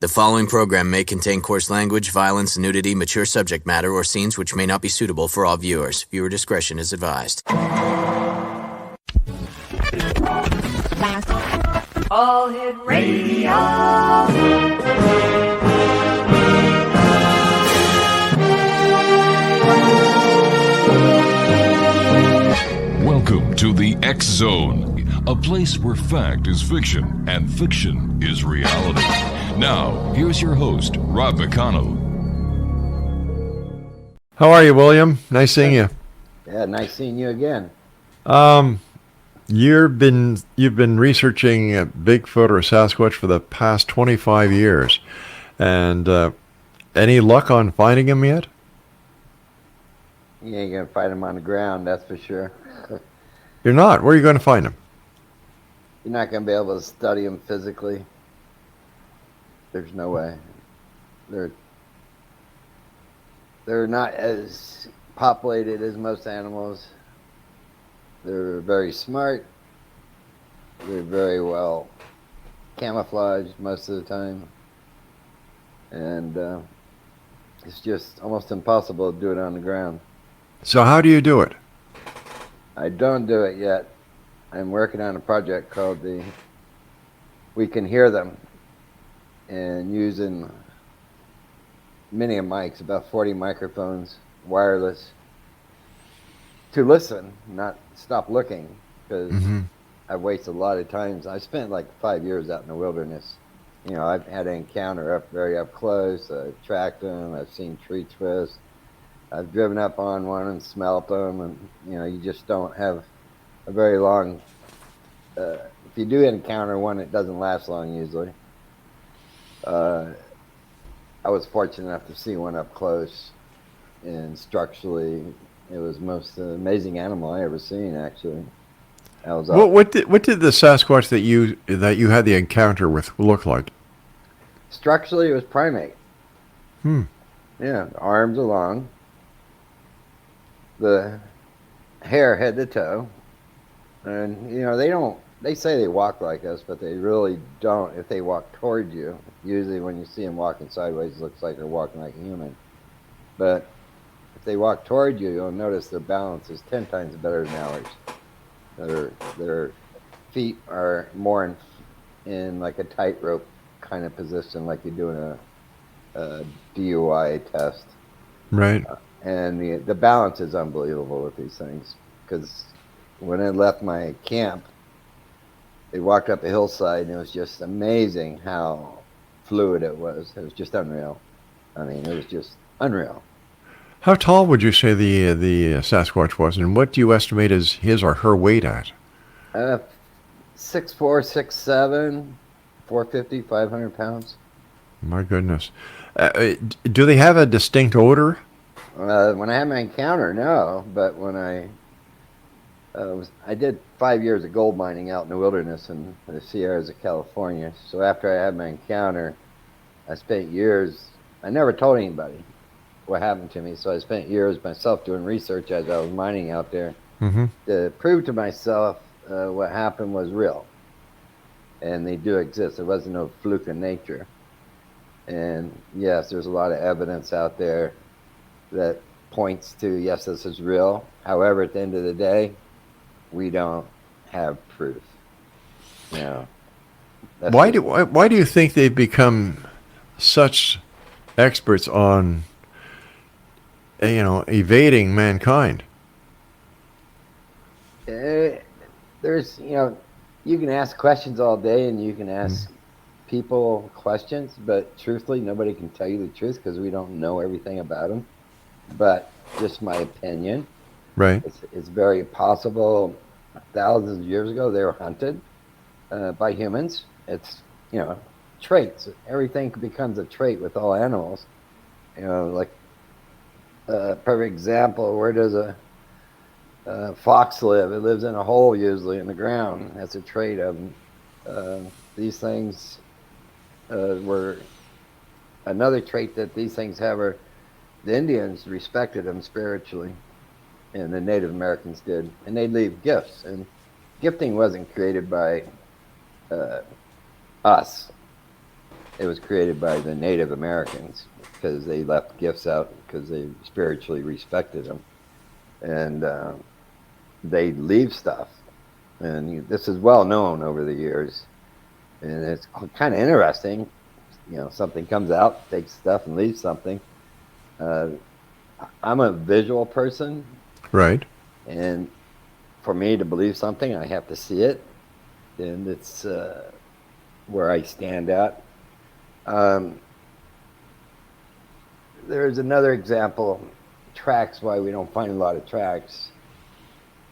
The following program may contain coarse language, violence, nudity, mature subject matter, or scenes which may not be suitable for all viewers. Viewer discretion is advised. All Hit Radio. Welcome to the X Zone, a place where fact is fiction and fiction is reality. Now, here's your host, Rob McConnell. How are you, William? Nice seeing you. Yeah, nice seeing you again. You've been researching Bigfoot or Sasquatch for the past 25 years, and any luck on finding him yet? You ain't gonna find him on the ground, that's for sure. You're not. Where are you going to find him? You're not gonna be able to study him physically. There's no way. They're not as populated as most animals. They're very smart. They're very well camouflaged most of the time. And it's just almost impossible to do it on the ground. So how do you do it? I don't do it yet. I'm working on a project called We Can Hear Them, and using many mics, about 40 microphones, wireless, to listen, not stop looking, because I've wasted a lot of times. I spent like 5 years out in the wilderness. You know, I've had an encounter very up close. I've tracked them. I've seen tree twists. I've driven up on one and smelt them, and you know, you just don't have a very long. If you do encounter one, it doesn't last long usually. I was fortunate enough to see one up close, and structurally, it was the most amazing animal I ever seen. Actually, What did the Sasquatch that you had the encounter with look like? Structurally, it was primate. Yeah, arms are long. The hair head to toe, and you know, they say they walk like us, but they really don't. If they walk toward you, usually when you see them walking sideways, it looks like they're walking like a human. But if they walk toward you, you'll notice their balance is 10 times better than ours. Their feet are more in like a tightrope kind of position, like you do in a DUI test. Right. And the balance is unbelievable with these things, because when I left my camp, they walked up a hillside, and it was just amazing how fluid it was. It was just unreal. I mean, it was just unreal. How tall would you say the Sasquatch was, and what do you estimate is his or her weight at? 6'4", 6'7", 450, 500 pounds. My goodness. Do they have a distinct odor? When I had my encounter, no. But when I did 5 years of gold mining out in the wilderness in the Sierras of California. So after I had my encounter, I spent years. I never told anybody what happened to me. So I spent years myself doing research as I was mining out there to prove to myself what happened was real. And they do exist. There wasn't no fluke in nature. And yes, there's a lot of evidence out there that points to, yes, this is real. However, at the end of the day, we don't have proof. You know, why do you think they've become such experts on, evading mankind? There's, you can ask questions all day, and you can ask people questions, but truthfully, nobody can tell you the truth because we don't know everything about them. But just my opinion, right? It's very possible. Thousands of years ago, they were hunted by humans. It's traits. Everything becomes a trait with all animals. Like perfect example. Where does a fox live? It lives in a hole, usually in the ground. That's a trait of them. These things were another trait that these things have. Are the Indians respected them spiritually, and the Native Americans did, and they'd leave gifts. And gifting wasn't created by us. it was created by the Native Americans because they left gifts out because they spiritually respected them. And they leave stuff. And this is well known over the years. And it's kind of interesting. You know, something comes out, takes stuff, and leaves something. I'm a visual person. Right. And for me to believe something, I have to see it. And it's where I stand at. There's another example, tracks, why we don't find a lot of tracks.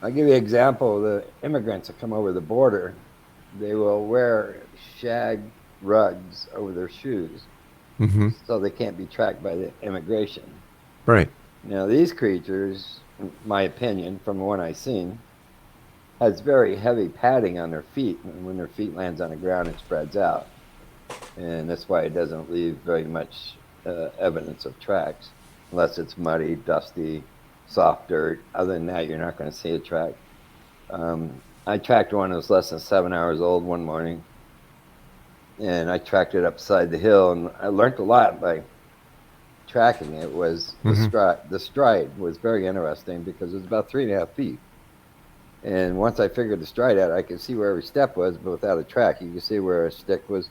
I'll give you an example. The immigrants that come over the border, they will wear shag rugs over their shoes, so they can't be tracked by the immigration. Right. Now, these creatures, in my opinion, from what I've seen, has very heavy padding on their feet, and when their feet lands on the ground, it spreads out. And that's why it doesn't leave very much evidence of tracks, unless it's muddy, dusty, soft dirt. Other than that, you're not going to see a track. I tracked one that was less than 7 hours old one morning, and I tracked it upside the hill, and I learned a lot by tracking it. Was the stride was very interesting because it was about 3.5 feet. And once I figured the stride out, I could see where every step was, but without a track, you could see where a stick was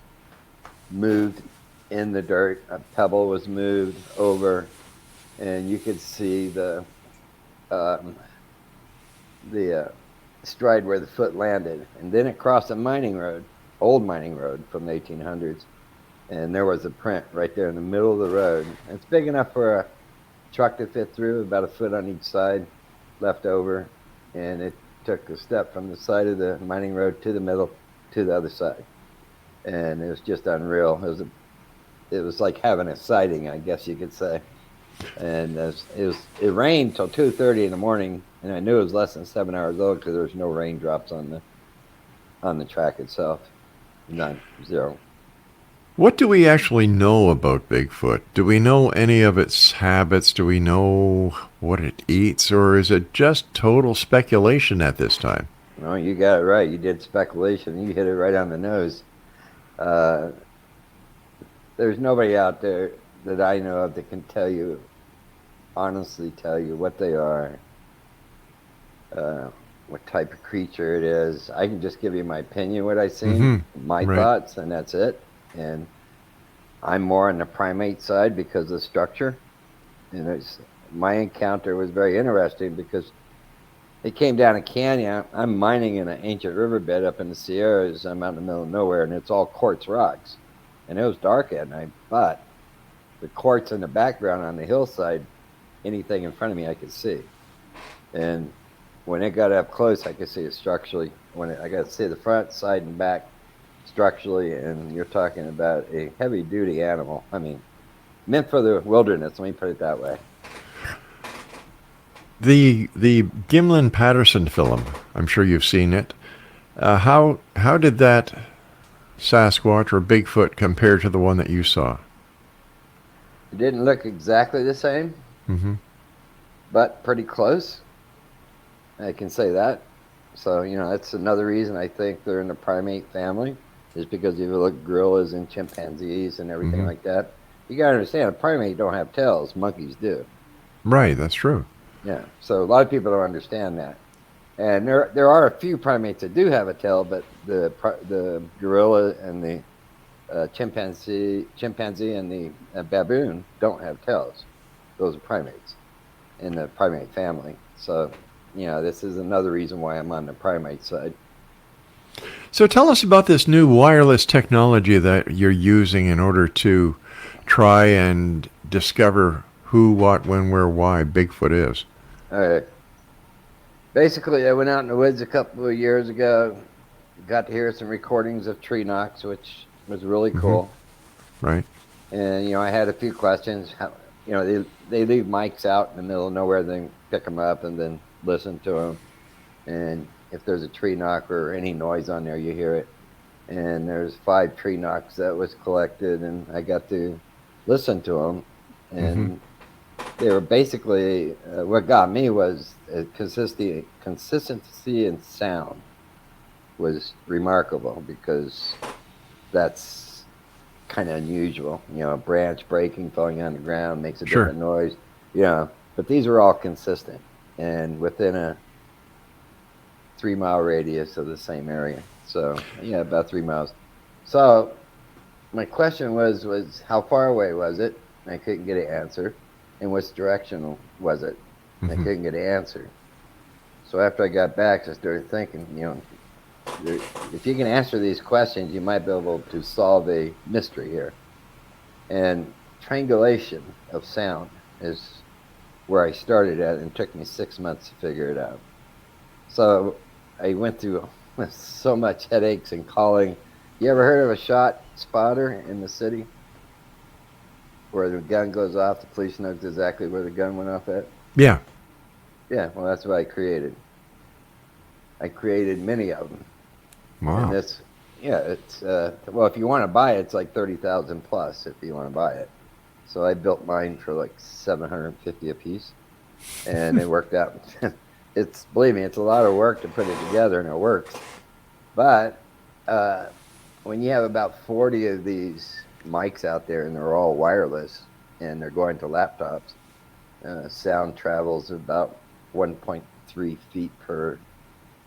moved in the dirt, a pebble was moved over, and you could see the stride where the foot landed. And then it crossed a mining road, old mining road from the 1800s, and there was a print right there in the middle of the road. It's big enough for a truck to fit through, about a foot on each side left over, and it took a step from the side of the mining road to the middle to the other side. And it was just unreal. It was like having a sighting, I guess you could say. And it rained till 2:30 in the morning, and I knew it was less than 7 hours old because there was no raindrops on the track itself. None, zero. What do we actually know about Bigfoot? Do we know any of its habits? Do we know what it eats? Or is it just total speculation at this time? No, you got it right. You did speculation. You hit it right on the nose. There's nobody out there that I know of that can honestly tell you what they are, what type of creature it is. I can just give you my opinion, what I've seen, my thoughts, and that's it. And I'm more on the primate side because of the structure. And my encounter was very interesting because it came down a canyon. I'm mining in an ancient riverbed up in the Sierras. I'm out in the middle of nowhere, and it's all quartz rocks. And it was dark at night, but the quartz in the background on the hillside, anything in front of me I could see. And when it got up close, I could see it structurally. I got to see the front, side, and back structurally, and you're talking about a heavy-duty animal. I mean, meant for the wilderness, let me put it that way. The Gimlin-Patterson film, I'm sure you've seen it. How did that Sasquatch or Bigfoot compare to the one that you saw? It didn't look exactly the same, but pretty close. I can say that. So, that's another reason I think they're in the primate family, is because if you look at gorillas and chimpanzees and everything like that, you got to understand, a primate don't have tails, monkeys do. Right, that's true. Yeah, so a lot of people don't understand that. And there are a few primates that do have a tail, but the gorilla and the chimpanzee and the baboon don't have tails. Those are primates in the primate family. So, this is another reason why I'm on the primate side. So tell us about this new wireless technology that you're using in order to try and discover who, what, when, where, why Bigfoot is. All right. Basically, I went out in the woods a couple of years ago, got to hear some recordings of tree knocks, which was really cool. Right. And, I had a few questions. They leave mics out in the middle of nowhere, then pick them up and then listen to them. And if there's a tree knock or any noise on there, you hear it. And there's 5 tree knocks that was collected, and I got to listen to them. And they were basically, what got me was consistency in sound was remarkable, because that's kind of unusual. You know, a branch breaking, falling on the ground makes a Sure. different noise. You know, but these are all consistent and within a 3-mile radius of the same area. So yeah, about 3 miles. So my question was how far away was it? I couldn't get an answer. And which direction was it? I couldn't get an answer. So after I got back, I started thinking, you know, if you can answer these questions, you might be able to solve a mystery here. And triangulation of sound is where I started at, and it took me 6 months to figure it out. So I went through so much headaches and calling. You ever heard of a shot spotter in the city? Where the gun goes off, the police knows exactly where the gun went off at? Yeah. Yeah, well, that's what I created. I created many of them. Wow. And this, yeah, it's, well, if you want to buy it, it's like 30,000 plus if you want to buy it. So I built mine for like 750 a piece, and it worked out. It's, believe me, it's a lot of work to put it together, and it works. But when you have about 40 of these mics out there, and they're all wireless, and they're going to laptops, sound travels about 1.3 feet per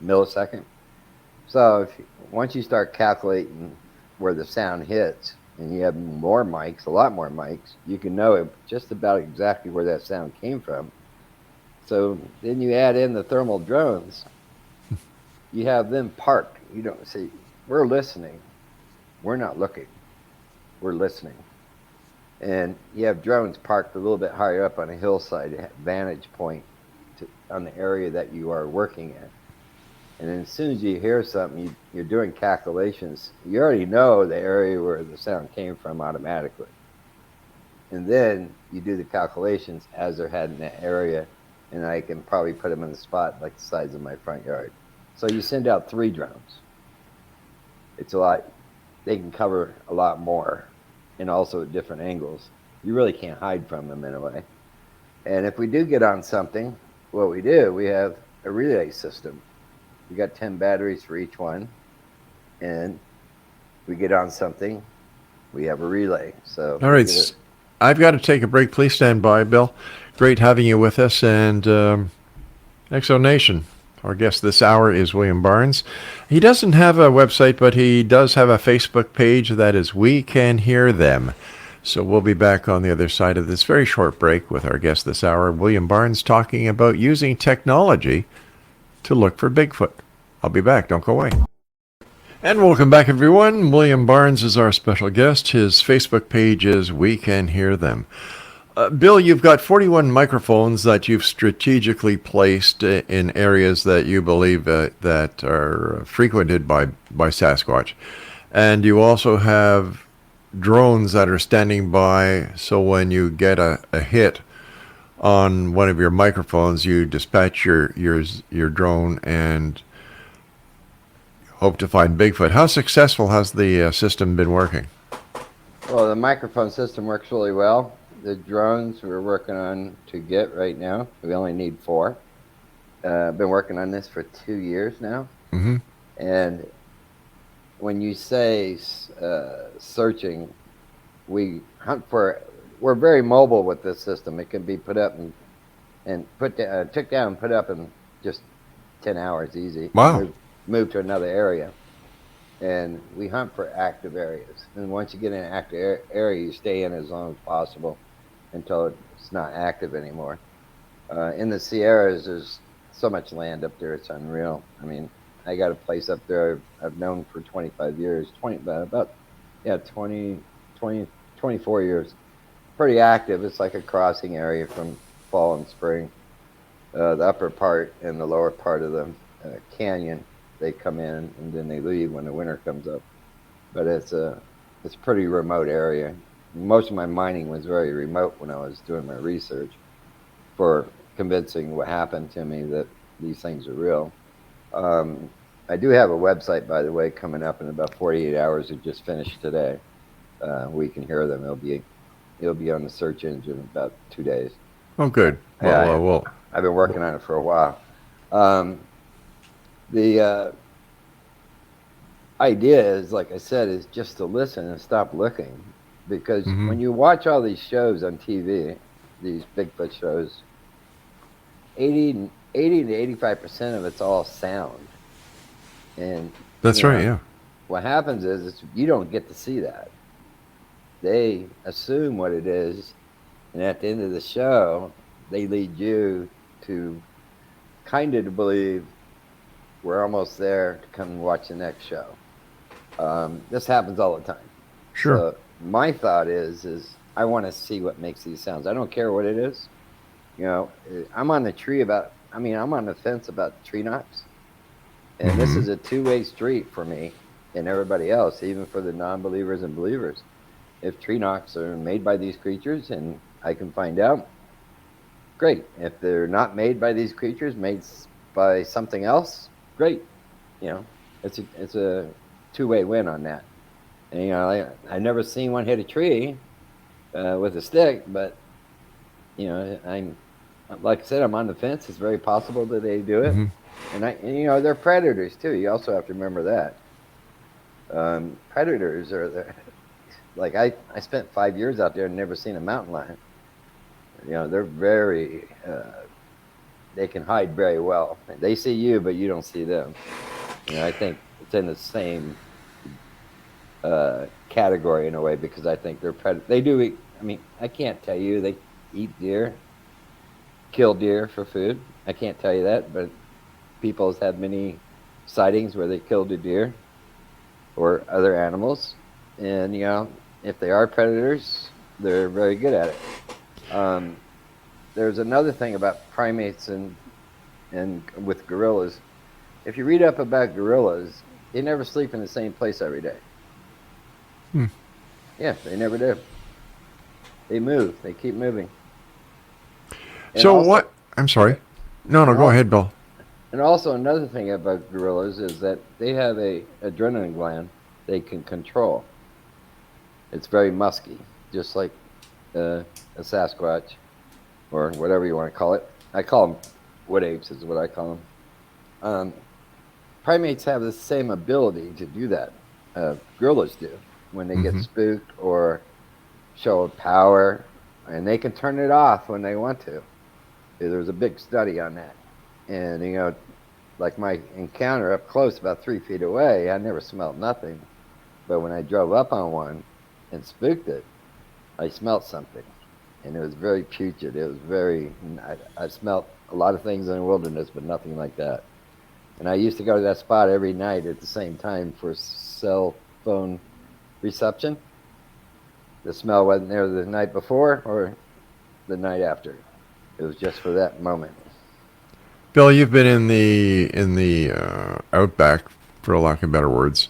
millisecond. So once you start calculating where the sound hits, and you have more mics, a lot more mics, you can know just about exactly where that sound came from. So then you add in the thermal drones, you have them parked. You don't see, we're listening. We're not looking. We're listening. And you have drones parked a little bit higher up on a hillside, vantage point on the area that you are working in. And then as soon as you hear something, you're doing calculations. You already know the area where the sound came from automatically. And then you do the calculations as they're heading that area, and I can probably put them in the spot like the size of my front yard. So you send out 3 drones. It's a lot. They can cover a lot more, and also at different angles. You really can't hide from them in a way. And if we do get on something, what we do, we have a relay system. We got 10 batteries for each one, and we get on something, we have a relay. So all right, I've got to take a break. Please stand by, Bill. Great having you with us. And Exo Nation, our guest this hour is William Barnes. He doesn't have a website, but he does have a Facebook page that is We Can Hear Them. So we'll be back on the other side of this very short break with our guest this hour, William Barnes, talking about using technology to look for Bigfoot. I'll be back. Don't go away. And welcome back, everyone. William Barnes is our special guest. His Facebook page is We Can Hear Them. Bill, you've got 41 microphones that you've strategically placed in areas that you believe that are frequented by Sasquatch. And you also have drones that are standing by, so when you get a hit on one of your microphones, you dispatch your drone and hope to find Bigfoot. How successful has the system been working? Well, the microphone system works really well. The drones we're working on to get right now, we only need 4. I've been working on this for 2 years now. Mm-hmm. And when you say searching, we hunt for, we're very mobile with this system. It can be put up and took down and put up in just 10 hours easy. Wow. Move to another area. And we hunt for active areas. And once you get in an active area, you stay in as long as possible until it's not active anymore. In the Sierras, there's so much land up there, it's unreal. I mean, I got a place up there I've known for 25 years, 24 years. Pretty active. It's like a crossing area from fall and spring. The upper part and the lower part of the canyon, they come in and then they leave when the winter comes up. But it's a pretty remote area. Most of my mining was very remote when I was doing my research for convincing what happened to me that these things are real. I do have a website, by the way, coming up in about 48 hours. It just finished today. We Can Hear Them. It'll be on the search engine in about 2 days. Oh, good. Well, I've been working on it for a while. idea is, like I said, is just to listen and stop looking. Because Mm-hmm. when you watch all these shows on TV, these Bigfoot shows, 80 to 85% of it's all sound. And That's you right, know, yeah. what happens is you don't get to see that. They assume what it is, and at the end of the show, they lead you to kind of believe we're almost there to come and watch the next show. This happens all the time. Sure. So my thought is I want to see what makes these sounds. I don't care what it is. You know, I'm on the fence about tree knocks. And this is a two-way street for me and everybody else, even for the non-believers and believers. If tree knocks are made by these creatures and I can find out, great. If they're not made by these creatures, made by something else, great. You know, it's a two-way win on that. And, you know, I never seen one hit a tree with a stick, but, you know, like I said, I'm on the fence. It's very possible that they do it. And you know, they're predators too. You also have to remember that. Predators are like I spent 5 years out there and never seen a mountain lion. You know, they're very they can hide very well. They see you, but you don't see them. You know, I think it's in the same category in a way, because I think they're predators. They do eat. I mean, I can't tell you they eat deer, kill deer for food. I can't tell you that, but people have had many sightings where they killed a deer or other animals, and you know, if they are predators, they're very good at it. There's another thing about primates and with gorillas. If you read up about gorillas, they never sleep in the same place every day. Yeah, they never do. They move. They keep moving. And So also, what? I'm sorry. No, go ahead, Bill. And also another thing about gorillas is that they have a adrenaline gland they can control. It's very musky, just like a Sasquatch or whatever you want to call it. I call them wood apes is what I call them. Primates have the same ability to do that. Gorillas do when they get spooked or show power, and they can turn it off when they want to. There's a big study on that. And, you know, like my encounter up close, about 3 feet away, I never smelled nothing. But when I drove up on one and spooked it, I smelled something. And it was very putrid. It was very, I smelled a lot of things in the wilderness, but nothing like that. And I used to go to that spot every night at the same time for cell phone reception. The smell wasn't there the night before or the night after. It was just for that moment. Bill, you've been in the outback, for lack of better words,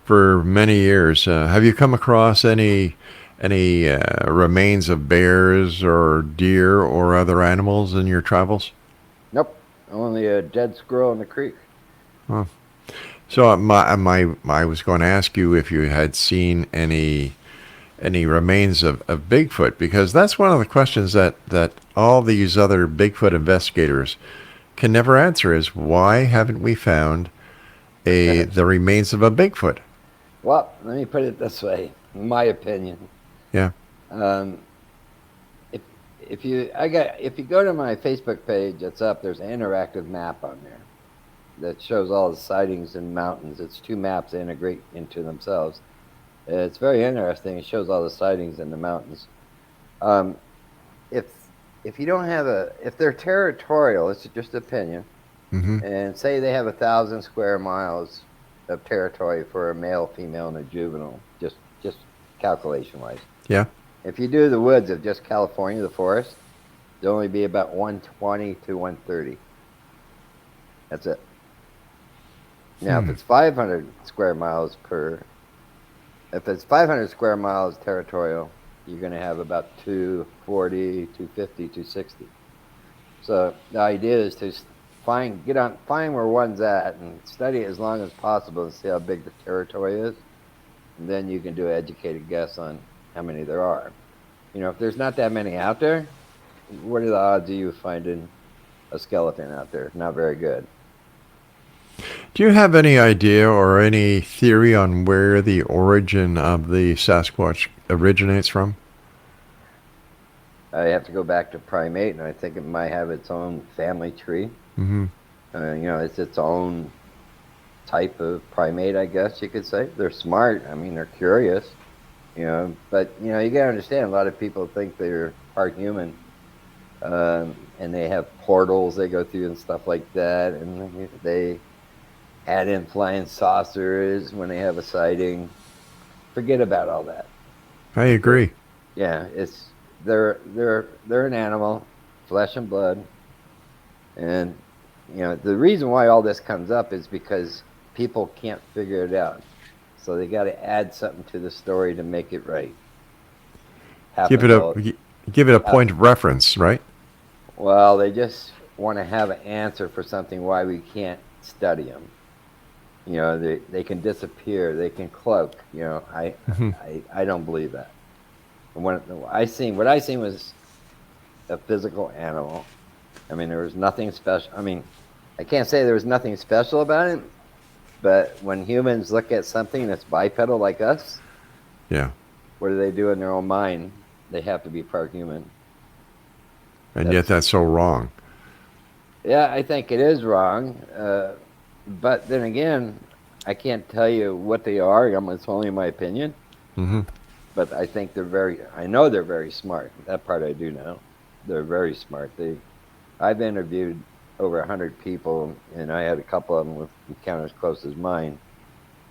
for many years. Have you come across any remains of bears or deer or other animals in your travels? Nope, only a dead squirrel in the creek. Huh. So I was going to ask you if you had seen any remains of Bigfoot, because that's one of the questions that all these other Bigfoot investigators can never answer, is why haven't we found the remains of a Bigfoot? Well, let me put it this way, in my opinion. Yeah. If you go to my Facebook page, it's up. There's an interactive map on there that shows all the sightings in mountains. It's 2 maps they integrate into themselves. It's very interesting. It shows all the sightings in the mountains. If you don't have if they're territorial, it's just opinion, and say they have 1,000 square miles of territory for a male, female, and a juvenile, just calculation-wise. Yeah. If you do the woods of just California, the forest, there'll only be about 120 to 130. That's it. Now, if it's 500 square miles if it's 500 square miles territorial, you're going to have about 240, 250, 260. So the idea is to find where one's at and study it as long as possible and see how big the territory is. And then you can do an educated guess on how many there are. You know, if there's not that many out there, what are the odds of you finding a skeleton out there? Not very good. Do you have any idea or any theory on where the origin of the Sasquatch originates from? I have to go back to primate, and I think it might have its own family tree. Mm-hmm. It's its own type of primate, I guess you could say. They're smart. I mean, they're curious. But you got to understand, a lot of people think they're part human, and they have portals they go through and stuff like that, and they add in flying saucers when they have a sighting. Forget about all that. I agree. Yeah, they're an animal, flesh and blood, and the reason why all this comes up is because people can't figure it out, so they got to add something to the story to make it right. Give it a point of reference, right? Well, they just want to have an answer for something why we can't study them. They can disappear, they can cloak. I don't believe that. And what I seen was a physical animal. I mean, there was nothing special. I mean, I can't say there was nothing special about it, but when humans look at something that's bipedal like us, yeah, what do they do in their own mind? They have to be part human. And yet that's so wrong. Yeah, I think it is wrong. But then again, I can't tell you what they are. It's only my opinion. Mm-hmm. But I think I know they're very smart. That part I do know. They're very smart. I've interviewed over 100 people, and I had a couple of them with encounters close as mine.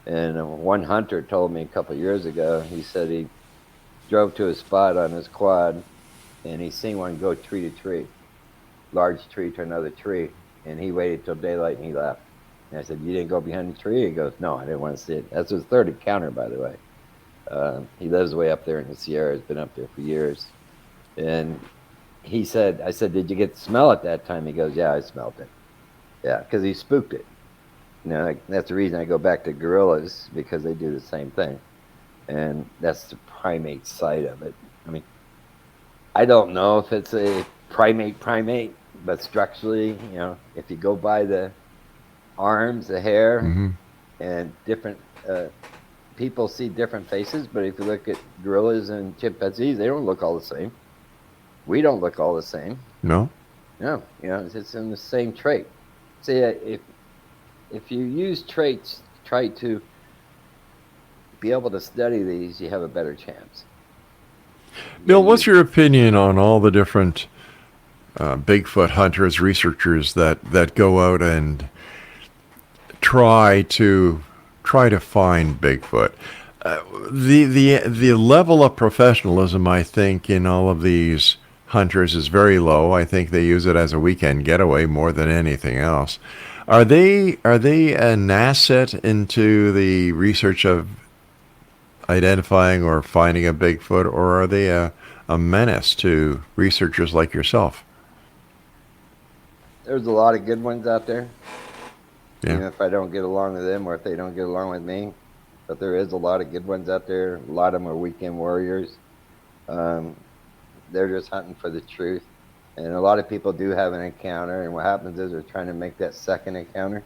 And one hunter told me a couple of years ago, he said he drove to a spot on his quad, and he seen one go tree to tree, large tree to another tree, and he waited till daylight and he left. And I said, "You didn't go behind the tree?" He goes, "No, I didn't want to see it." That's his third encounter, by the way. He lives way up there in the Sierra. He's been up there for years. And I said, "Did you get to smell it that time?" He goes, "Yeah, I smelled it." Yeah, because he spooked it. That's the reason I go back to gorillas, because they do the same thing. And that's the primate side of it. I mean, I don't know if it's a primate, but structurally, if you go by the arms, the hair, mm-hmm. and different people see different faces, but if you look at gorillas and chimpanzees, they don't look all the same. We don't look all the same. No? No, it's in the same trait. See, if you use traits, try to be able to study these, you have a better chance. Bill, what's your opinion on all the different Bigfoot hunters, researchers that go out and try to find Bigfoot? The level of professionalism, I think, in all of these hunters is very low. I think they use it as a weekend getaway more than anything else. Are they an asset into the research of identifying or finding a Bigfoot, or are they a menace to researchers like yourself? There's a lot of good ones out there. Yeah. Even if I don't get along with them, or if they don't get along with me. But there is a lot of good ones out there. A lot of them are weekend warriors. They're just hunting for the truth. And a lot of people do have an encounter, and what happens is they're trying to make that second encounter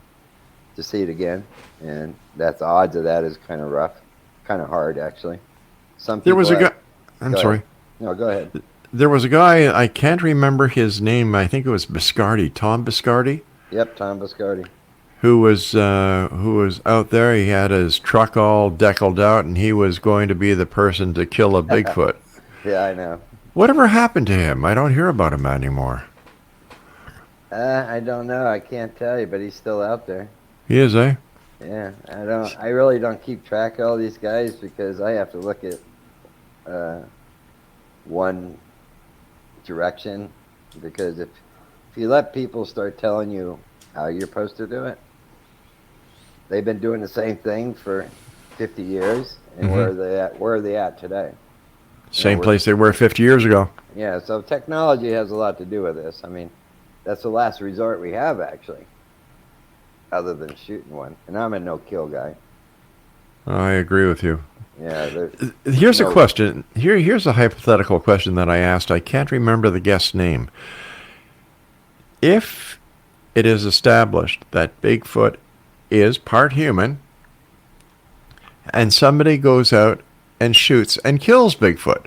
to see it again. And the odds of that is kind of rough, kind of hard, actually. There was a guy. I'm sorry. No, go ahead. There was a guy, I can't remember his name. I think it was Biscardi, Tom Biscardi. Yep, Tom Biscardi. Who was out there. He had his truck all deckled out, and he was going to be the person to kill a Bigfoot. Yeah, I know. Whatever happened to him? I don't hear about him anymore. I don't know. I can't tell you, but he's still out there. He is, eh? Yeah, I really don't keep track of all these guys, because I have to look at one direction, because if you let people start telling you how you're supposed to do it, they've been doing the same thing for 50 years, and Mm-hmm. where are they at today? Same place they were 50 years ago. Yeah, so technology has a lot to do with this. I mean, that's the last resort we have, actually, other than shooting one. And I'm a no-kill guy. I agree with you. Yeah. Here's a question. Here's a hypothetical question that I asked. I can't remember the guest's name. If it is established that Bigfoot is part human, and somebody goes out and shoots and kills Bigfoot,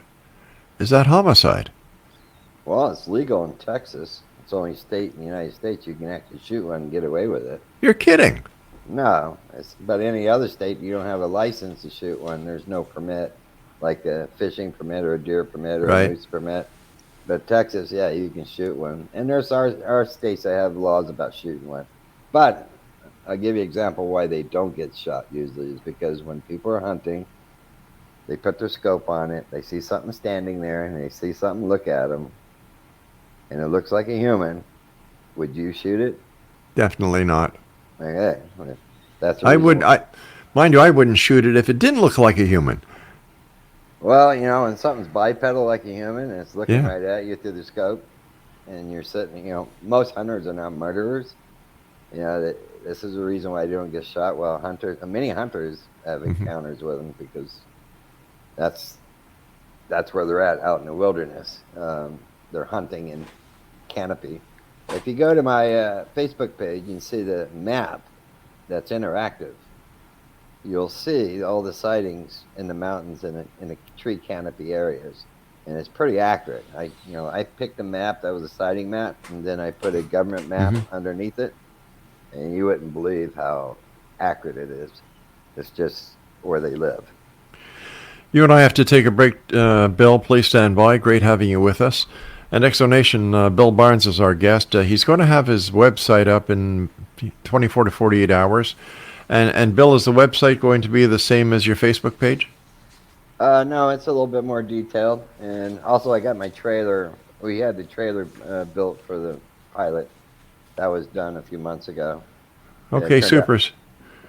is that homicide? Well, it's legal in Texas. It's the only state in the United States you can actually shoot one and get away with it. You're kidding. No, but any other state, you don't have a license to shoot one. There's no permit, like a fishing permit or a deer permit or a moose permit. But Texas, yeah, you can shoot one. And there's our states that have laws about shooting one. But I'll give you an example why they don't get shot usually is because when people are hunting, they put their scope on it, they see something standing there, and they see something look at them, and it looks like a human. Would you shoot it? Definitely not. Okay, that's I would. Mind you, I wouldn't shoot it if it didn't look like a human. Well, you know, when something's bipedal like a human and it's looking right at you through the scope, and you're sitting, you know, most hunters are not murderers. You know, this is the reason why they don't get shot. Well, many hunters have encounters with them because that's where they're at, out in the wilderness. They're hunting in canopy. If you go to my Facebook page, you can see the map that's interactive. You'll see all the sightings in the mountains and in the tree canopy areas, and it's pretty accurate. I picked a map that was a sighting map, and then I put a government map underneath it, and you wouldn't believe how accurate it is. It's just where they live. You and I have to take a break. Bill, please stand by. Great having you with us. And Exonation, Bill Barnes is our guest. He's going to have his website up in 24 to 48 hours. And Bill, is the website going to be the same as your Facebook page? No, it's a little bit more detailed. And also I got my trailer. We had the trailer built for the pilot. That was done a few months ago. Okay, super.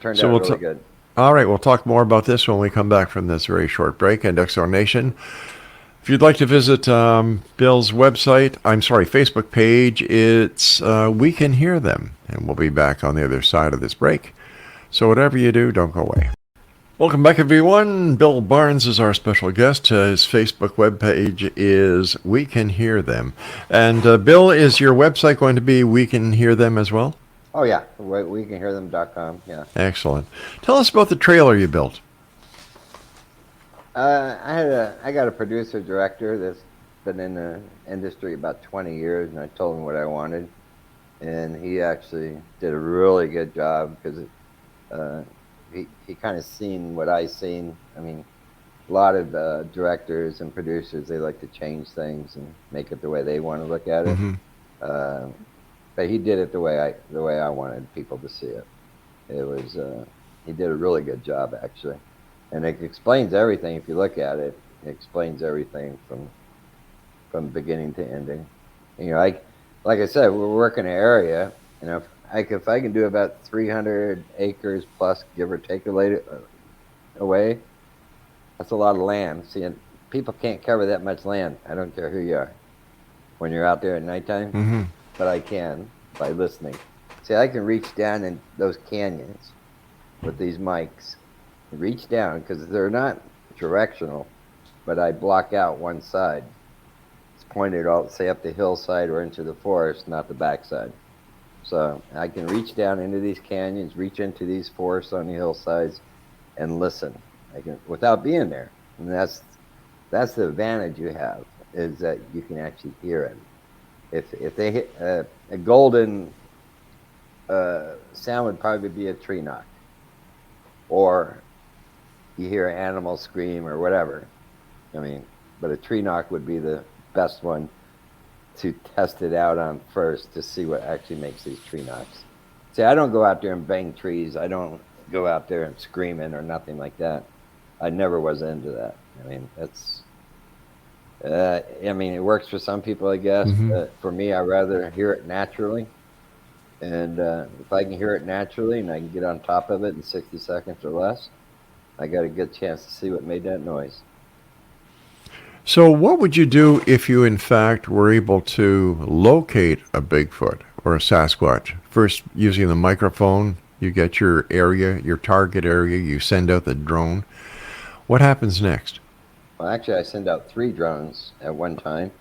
Turned out really good. All right, we'll talk more about this when we come back from this very short break. And Exonation, if you'd like to visit Bill's Facebook page, it's We Can Hear Them. And we'll be back on the other side of this break. So whatever you do, don't go away. Welcome back, everyone. Bill Barnes is our special guest. His Facebook webpage is We Can Hear Them. And Bill, is your website going to be We Can Hear Them as well? Oh, yeah. WeCanHearThem.com, yeah. Excellent. Tell us about the trailer you built. I got a producer-director that's been in the industry about 20 years, and I told him what I wanted. And he actually did a really good job because he kind of seen what I seen. I mean, a lot of directors and producers, they like to change things and make it the way they want to look at it. But he did it the way I wanted people to see it. It was he did a really good job actually, and it explains everything. If you look at it, it explains everything from beginning to ending. You know, like I said, we're working an area. You know, if I can do about 300 acres plus, give or take away, that's a lot of land. See, and people can't cover that much land. I don't care who you are. When you're out there at nighttime, but I can by listening. See, I can reach down in those canyons with these mics, reach down because they're not directional, but I block out one side. It's pointed all, say, up the hillside or into the forest, not the backside. So I can reach down into these canyons, reach into these forests on the hillsides, and listen. I can without being there, and that's the advantage you have is that you can actually hear it. If they hit a golden sound would probably be a tree knock, or you hear an animal scream or whatever. I mean, but a tree knock would be the best one to test it out on first to see what actually makes these tree knocks. See, I don't go out there and bang trees. I don't go out there and screaming or nothing like that. I never was into that. I mean, that's. I mean, it works for some people, I guess. For me, I'd rather hear it naturally. And if I can hear it naturally and I can get on top of it in 60 seconds or less, I got a good chance to see what made that noise. So what would you do if you, in fact, were able to locate a Bigfoot or a Sasquatch? First, using the microphone, you get your area, your target area, you send out the drone. What happens next? Well, actually, I send out 3 drones at one time.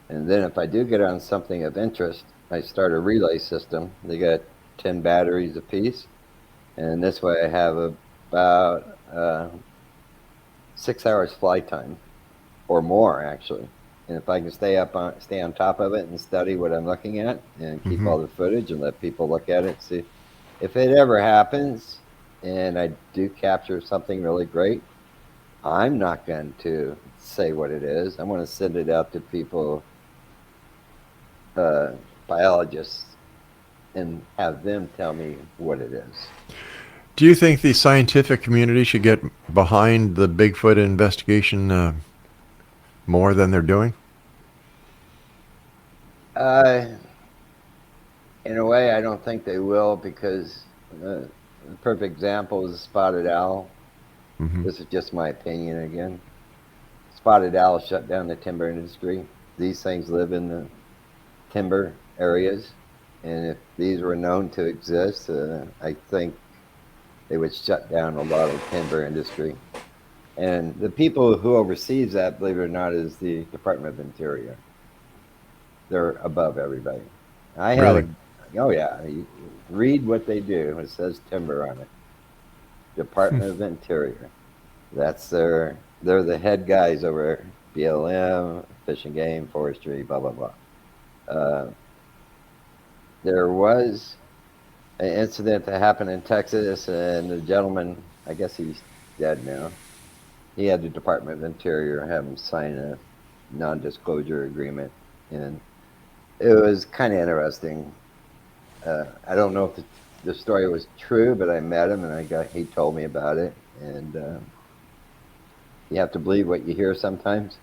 And then if I do get on something of interest, I start a relay system. They got 10 batteries apiece. And this way I have about 6 hours flight time, or more actually. And if I can stay on top of it and study what I'm looking at and keep all the footage and let people look at it, see if it ever happens and I do capture something really great, I'm not going to say what it is. I'm going to send it out to people, biologists, and have them tell me what it is. Do you think the scientific community should get behind the Bigfoot investigation more than they're doing? In a way, I don't think they will, because the perfect example is spotted owl. This is just my opinion again. Spotted owl shut down the timber industry. These things live in the timber areas, and if these were known to exist, I think they would shut down a lot of timber industry. And the people who oversees that, believe it or not, is the Department of Interior. They're above everybody. Really? Oh yeah, you read what they do. It says timber on it. Department of Interior. They're the head guys over BLM, Fish and Game, Forestry, blah blah blah. There was an incident that happened in Texas, and the gentleman, I guess he's dead now, he had the Department of Interior have him sign a non-disclosure agreement, and it was kind of interesting. I don't know if the story was true, but I met him and he told me about it, and you have to believe what you hear sometimes.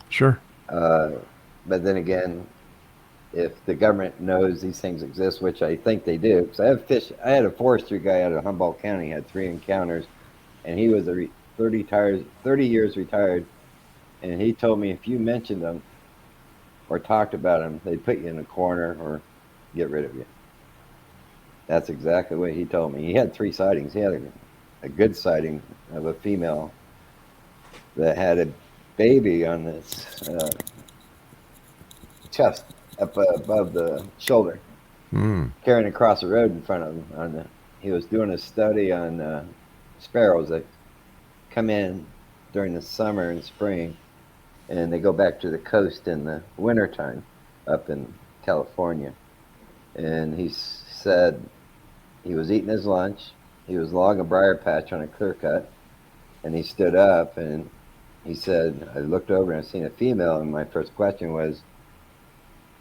Sure. But then again, if the government knows these things exist, which I think they do, because I had a forestry guy out of Humboldt County, had 3 encounters, and he was 30 years retired, and he told me if you mentioned them or talked about them, they'd put you in a corner or get rid of you. That's exactly what he told me. He had 3 sightings. He had a good sighting of a female that had a baby on this chest up above the shoulder, carrying across the road in front of him. He was doing a study on sparrows that come in during the summer and spring, and they go back to the coast in the wintertime up in California. And he said he was eating his lunch, he was logging a briar patch on a clear cut, and he stood up and he said, I looked over and I seen a female, and my first question was,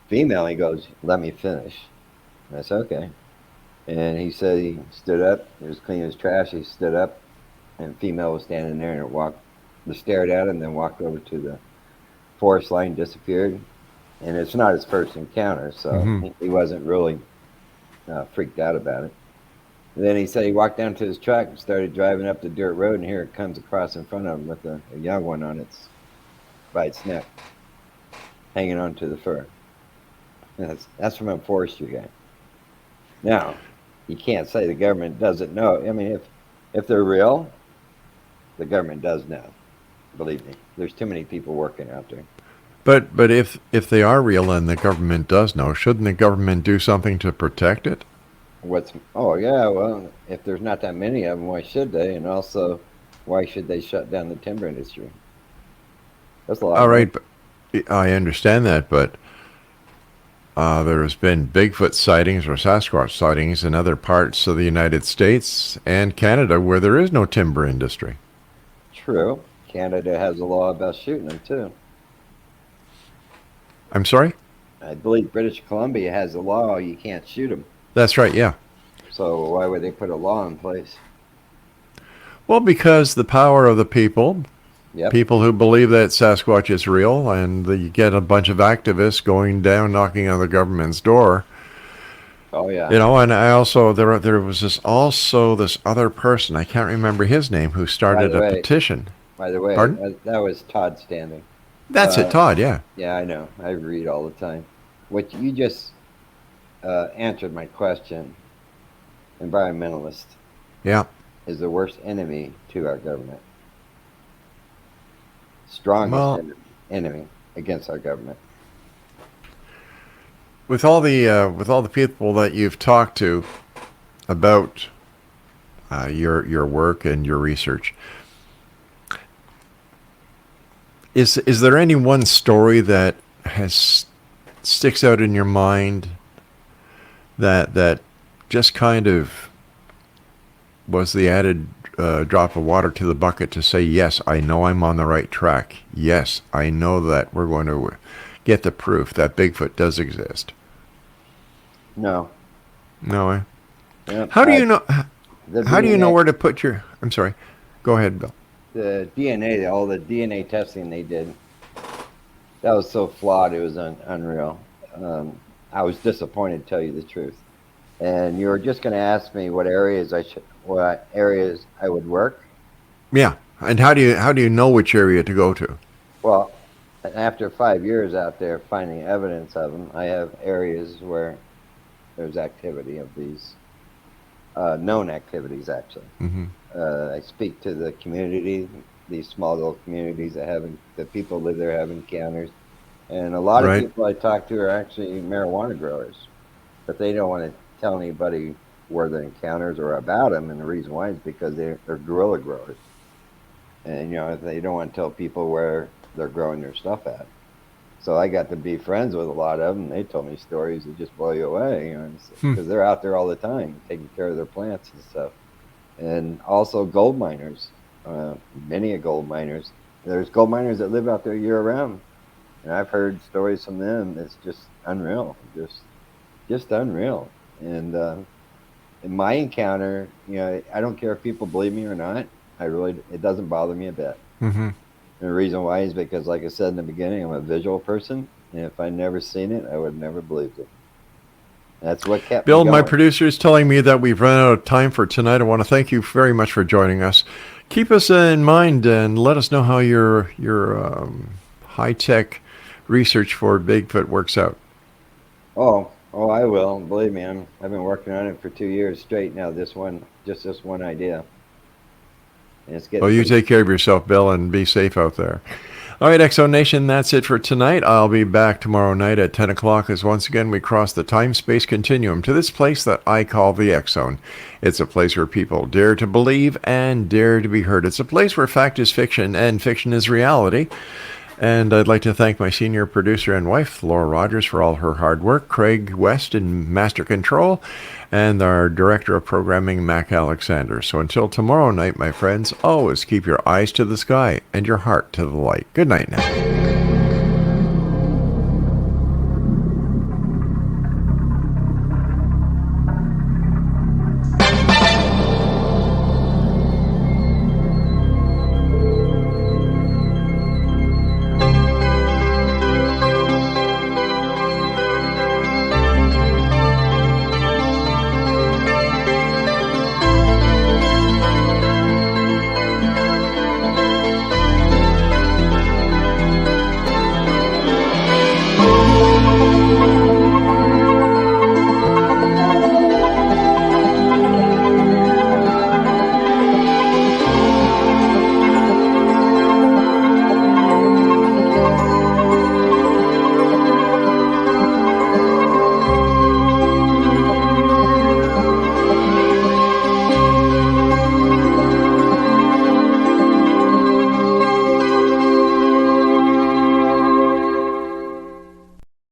female? He goes, let me finish. And I said, okay. And he said he stood up, he was cleaning his trash, he stood up, and female was standing there, and stared at him, then walked over to the forest line, disappeared. And it's not his first encounter, so he wasn't really freaked out about it. And then he said he walked down to his truck and started driving up the dirt road, and here it comes across in front of him with a young one by its neck, hanging onto the fur. And that's from a forestry guy. Now, you can't say the government doesn't know. I mean, if they're real, the government does know. Believe me, there's too many people working out there. But if they are real and the government does know, shouldn't the government do something to protect it? Oh yeah, well, if there's not that many of them, why should they? And also, why should they shut down the timber industry? That's a lot. All right, but I understand that, but there has been Bigfoot sightings or Sasquatch sightings in other parts of the United States and Canada where there is no timber industry. True. Canada has a law about shooting them too. I'm sorry? I believe British Columbia has a law you can't shoot them. That's right, yeah. So why would they put a law in place? Well, because the power of the people, Yep. people who believe that Sasquatch is real, and you get a bunch of activists going down, knocking on the government's door. Oh yeah. You know, and I also, there was this other person, I can't remember his name, who started a petition. By the way, Pardon? that was Todd Standing. That's it, Todd, yeah. Yeah, I know. I read all the time. What you just answered my question. Environmentalist. Yeah. Is the worst enemy to our government. Strongest enemy against our government. With all the people that you've talked to about your work and your research. Is there any one story that sticks out in your mind that just kind of was the added drop of water to the bucket to say, yes, I know I'm on the right track. Yes, I know that we're going to get the proof that Bigfoot does exist. No. No, eh? Yep, How do you know? How do you know DNA where to put your? I'm sorry. Go ahead, Bill. The DNA, all the DNA testing they did, that was so flawed, it was unreal. I was disappointed, to tell you the truth. And you were just going to ask me what areas I would work. Yeah, and how do you know which area to go to? Well, after 5 years out there finding evidence of them, I have areas where there's activity of these known activities, actually. Mm-hmm. I speak to the community, these small little communities that people live there have encounters. And a lot of people I talk to are actually marijuana growers, but they don't want to tell anybody where the encounters are about them. And the reason why is because they're guerrilla growers. And, they don't want to tell people where they're growing their stuff at. So I got to be friends with a lot of them. They told me stories that just blow you away, because they're out there all the time taking care of their plants and stuff. And also gold miners, many gold miners. There's gold miners that live out there year round. And I've heard stories from them that's just unreal, just unreal. And in my encounter, I don't care if people believe me or not. It doesn't bother me a bit. Mm-hmm. And the reason why is because, like I said in the beginning, I'm a visual person. And if I'd never seen it, I would have never believed it. That's what kept Bill, me my going. producer, is telling me that we've run out of time for tonight. I want to thank you very much for joining us. Keep us in mind and let us know how your high-tech research for Bigfoot works out. Oh, I will. Believe me, I've been working on it for 2 years straight now. This one idea. And it's getting. Well, you take care of yourself, Bill, and be safe out there. All right, Exo Nation, that's it for tonight. I'll be back tomorrow night at 10 o'clock as once again we cross the time-space continuum to this place that I call the X-Zone. It's a place where people dare to believe and dare to be heard. It's a place where fact is fiction and fiction is reality. And I'd like to thank my senior producer and wife, Laura Rogers, for all her hard work, Craig West in Master Control, and our Director of Programming, Mac Alexander. So until tomorrow night, my friends, always keep your eyes to the sky and your heart to the light. Good night now.